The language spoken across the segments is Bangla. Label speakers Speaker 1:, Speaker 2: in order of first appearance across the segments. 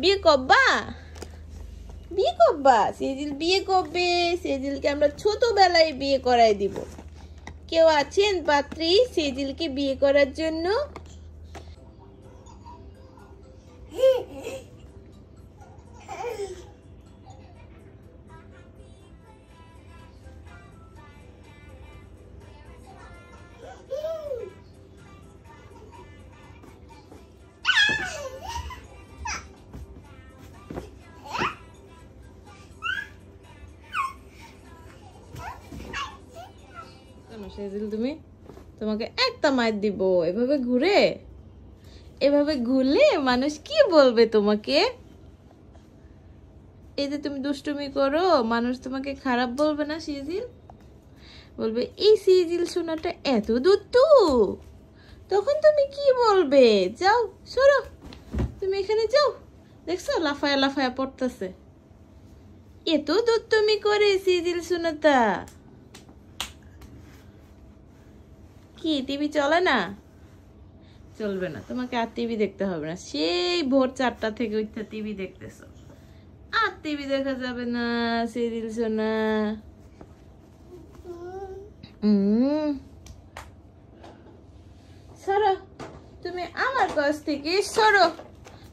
Speaker 1: বিয়ে করবা? বিয়ে করবা? সেজিল বিয়ে করবে। সেজিলকে আমরা ছোটবেলায় বিয়ে করাই দিব। কেউ আছেন পাত্রী সেজিলকে বিয়ে করার জন্য? সেজিল তুমি, তোমাকে একটা মাইর দিব। এভাবে ঘুরে, এভাবে ঘুরলে মানুষ কি বলবে তোমাকে? এই যে তুমি দুষ্টুমি করো, মানুষ তোমাকে খারাপ বলবে না সেজিল? বলবে এই সেজিল সোনাটা এত দুষ্টু। তখন তুমি কি বলবে? যাও সরো, তুমি এখানে যাও। দেখছো লাফায়া লাফায়া পড়তেছে। এত দুষ্টুমি করে সেজিল সোনাটা। কি টিভি চলে না? চলবে না, তোমাকে আর টিভি দেখতে হবে না। সেই ভোর 4টা থেকে উঠে টিভি দেখতেছো। আর টিভি দেখা যাবে না সেজিল সোনা। সরো, তুমি আমার কাছ থেকে সরো।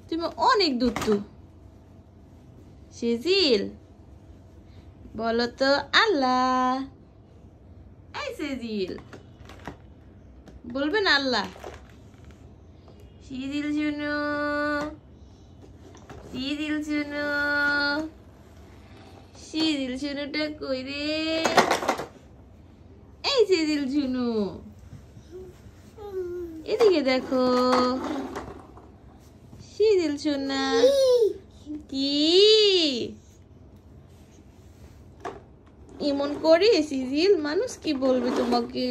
Speaker 1: তুমি অনেক দুষ্টু। সেজিল বলো তো আল্লাহ। এই সেজিল বলবেন আল্লাহ। সেজিল শুনো, সেজিল শুনো, সেজিল শুনোটা কই রে? এই সেজিল শুনো, এদিকে দেখো। সেজিল শোনা কি এমন করে? সেজিল মানুষ কি বলবে তোমাকে?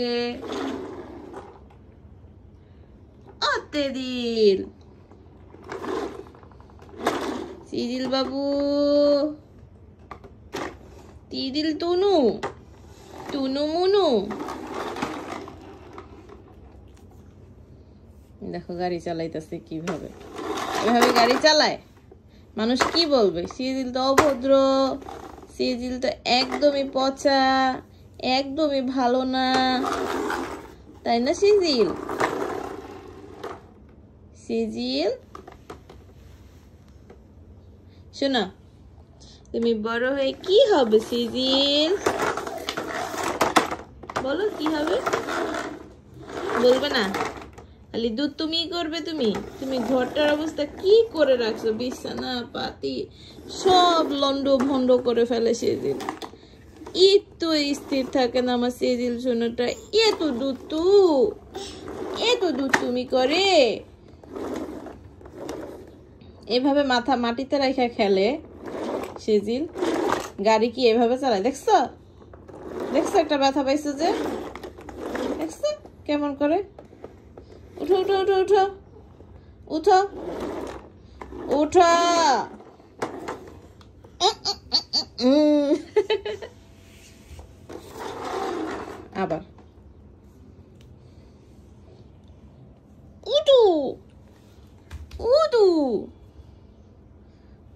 Speaker 1: দিল সেজিল বাবু, তিদিল টুনু, টুনু মুনু। দেখো গাড়ি চালাইতেছে কিভাবে। এভাবে গাড়ি চালায়, মানুষ কি বলবে? সেজিল তো অভদ্র, সেজিল তো একদমই পচা, একদমই ভালো না, তাই না সেজিল? সেজিল শোনো, তুমি বড় হয়ে কি হবে সেজিল? বলো কি হবে? বলবে না, খালি দুধ তুমি করবে। তুমি তুমি ঘরটার অবস্থা কি করে রাখছো? বিছানা পাতি সব লন্ড ভন্ড করে ফেলে সেজিল। একটু স্থির থাকে না আমার সেজিল সোনাটা। এত দুধ তুমি করে। এভাবে মাথা মাটিতে রাখা খেলে সেজিল। গাড়ি কি এভাবে চালায়? দেখছো দেখছো একটা ব্যথা পাইছো যে? দেখছো কেমন করে? উঠো উঠো উঠো উঠো উঠো উঠো। আবার উঠু উঠু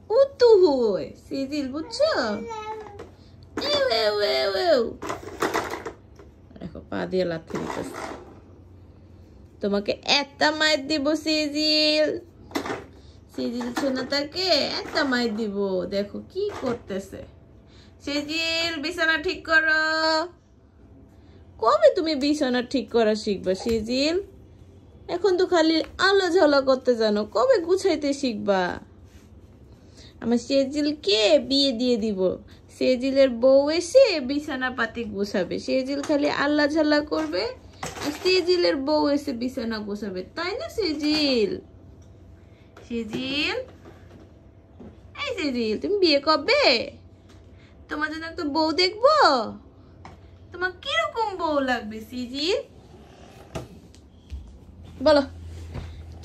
Speaker 1: উঠু হয় সেজিল, বুঝছো? দেখো পা দিয়ে লাথি দিতেছে। তোমাকে একটা মাইর দিব সেজিল। সেজিল সোনাটাকে একটা মাইর দিব। দেখো কি করতেছে। সেজিল বিছানা ঠিক করো। কবে তুমি বিছানা ঠিক করা শিখবা সেজিল? এখন তো খালি আলো ঝালা করতে জানো, কবে গুছাইতে শিখবা? আমার সেজিলকে বিয়ে দিয়ে দিব। সেজিলের বউ এসে বিছানা পাতি গোছাবে। সেজিল খালি আল্লাহ ঝাল্লা করবে, আর সেজিলের বউ এসে বিছানা গোছাবে, তাই না সেজিল? সেজিল এই সেজিল তুমি বিয়ে করবে? তোমার জন্য একটা বউ দেখবো। তোমার কিরকম বউ লাগবে সেজিল? বলো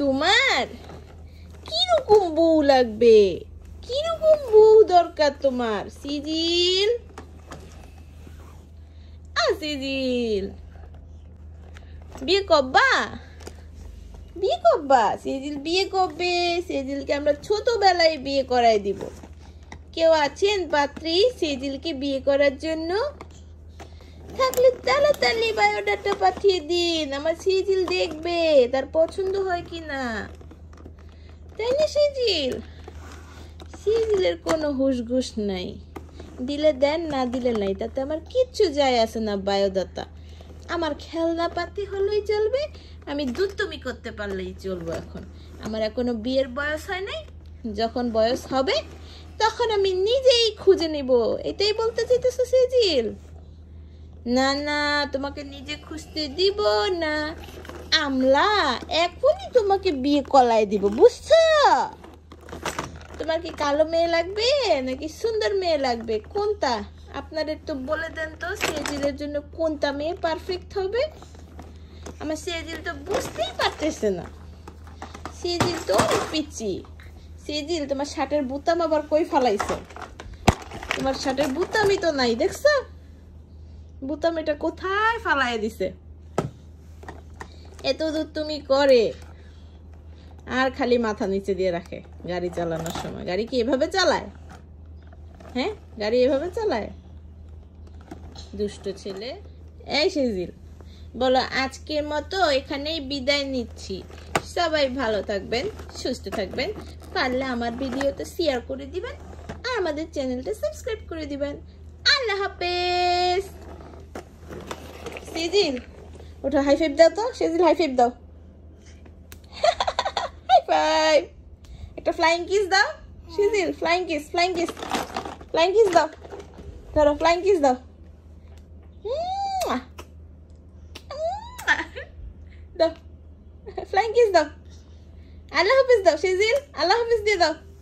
Speaker 1: তোমার কিরকম বউ লাগবে? কিরকম বউ দরকার তোমার সেজিল? সেজিল বিয়ে করবা? বিয়ে করবা? সেজিল বিয়ে করবে। সেজিলকে আমরা ছোটবেলায় বিয়ে করাই দিব। কেউ আছেন পাত্রী সেজিলকে বিয়ে করার জন্য? থাকলে তাড়াতাড়ি বায়োডাটা পাঠিয়ে দিন, আমার সেজিল দেখবে তার পছন্দ হয় কিনা, তাই না সেজিল? সেজিলের কোনো হুশ ঘুষ নাই, দিলে দেন না দিলে নাই, তাতে আমার কিচ্ছু যায় আসে না বায়োডাটা। আমার খেলনা পাতি হলেই চলবে, আমি দুষ্টুমি করতে পারলেই চলবো। এখন আমার এখনো বিয়ের বয়স হয় নাই, যখন বয়স হবে তখন আমি নিজেই খুঁজে নিব, এটাই বলতে চাইতেছো সেজিল? না না, তোমাকে নিজে খুঁজতে দিব না, আমরা এখনই তোমাকে বিয়ে করাই দিব, বুঝছো? তোমার কি কালো মেয়ে লাগবে নাকি সুন্দর মেয়ে লাগবে, কোনটা? আপনারা একটু বলে দেন তো সেজিলের জন্য কোনটা মেয়ে পারফেক্ট হবে। আমার সেজিল তো বুঝতেই পারতেছে না, সেজিল তো অনেক পিচ্ছি। সেজিল, তোমার শার্টের বুতাম আবার কই ফালাইছো? তোমার শার্টের বুতামই তো নাই, দেখছো? বুতাম এটা কোথায় ফালাই দিছে? এত দূর তুমি করে আর খালি মাথা নিচে দিয়ে রাখে গাড়ি চালানোর সময়। গাড়ি কি এভাবে চালায়? হ্যাঁ, গাড়ি এভাবে চালায়? দুষ্ট ছেলে। এই সেজিল, বলো আজকের মতো এখানেই বিদায় নিচ্ছি। সবাই ভালো থাকবেন, সুস্থ থাকবেন, পারলে আমার ভিডিওটা শেয়ার করে দিবেন আর আমাদের চ্যানেলটা সাবস্ক্রাইব করে দিবেন। আল্লাহ হাফেজ। সেজিল ওটা হাই ফাইভ দাও তো, সেজিল হাই ফাইভ দাও। High five. একটা ফ্লাইং কিস দাও সেজিল, flying kiss, flying kiss, flying kiss দাও, ধরো ফ্লাইং কিস দাও। দাও ফ্লাইং কিস দাও। আল্লাহ হাফেজ দাও সেজিল, আল্লাহ হাফেজ দিয়ে দাও।